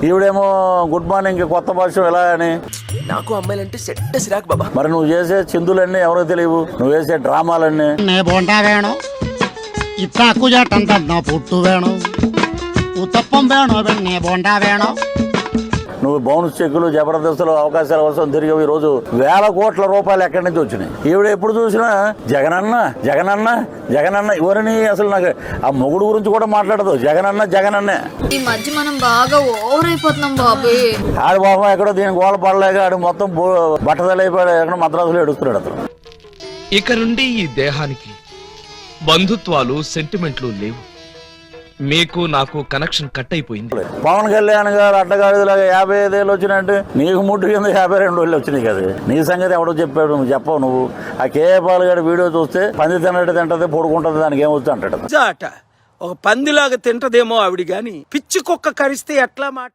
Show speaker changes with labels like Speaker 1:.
Speaker 1: ఈవిడేమో good morning కొత్త భాష ఎలా అని.
Speaker 2: నాకు అమ్మాయిలంటే సెట్ సిరాక్ బాబా.
Speaker 1: మరి నువ్వు చేసే చిందులన్నీ ఎవరో తెలియవు, నువ్వు వేసే డ్రామాలన్నీ.
Speaker 3: బోండా వేణం ఇత్తాకు చేటంత పుట్టు వేణం ఉత్తప్పం వేణం వెన్నే బోండా వేణం.
Speaker 1: నువ్వు బౌన్స్ చెక్కులు జబర్దస్తులు అవకాశాల కోసం తిరిగి ఈ రోజు వేల కోట్ల రూపాయలు ఎక్కడి నుంచి వచ్చినాయి. ఈవిడ ఎప్పుడు చూసినా జగనన్న జగనన్న జగనన్న. ఎవరిని అసలు నాకు ఆ మొగుడు గురించి కూడా మాట్లాడదు. జగనన్న జగనన్నే.
Speaker 4: ఈ మధ్య మనం బాగా ఓవర్ అయిపోతున్నాం బాబు.
Speaker 1: ఆడి బాబా ఎక్కడో దీని గోల పడలేక ఆడు మొత్తం బట్టదలైపోయాడు, ఎక్కడ మద్రాసులో ఎడుస్తున్నాడు అతను.
Speaker 5: ఇక నుండి ఈ దేహానికి బంధుత్వాలు సెంటిమెంట్లు లేవు. మీకు నాకు కనెక్షన్ కట్ అయిపోయింది.
Speaker 1: పవన్ కళ్యాణ్ గారు అడ్డగాడిలాగా 55 ఏళ్ళు వచ్చినాయంటే నీకు ముట్టు కింద 52 ఏళ్ళు వచ్చినాయి కదా. నీ సంగతి ఎవడో చెప్పాడు, నువ్వు చెప్పవు. నువ్వు ఆ కేపాల్ గారి వీడియో చూస్తే పంది తిన్నట్టు తింటది పడుకుంటది, దానికి ఏమొచ్చు అంటాడు.
Speaker 6: ఒక పందిలాగా తింటదేమో ఆవిడ గాని పిచ్చి కుక్క కరిస్తే ఎట్లా మాట.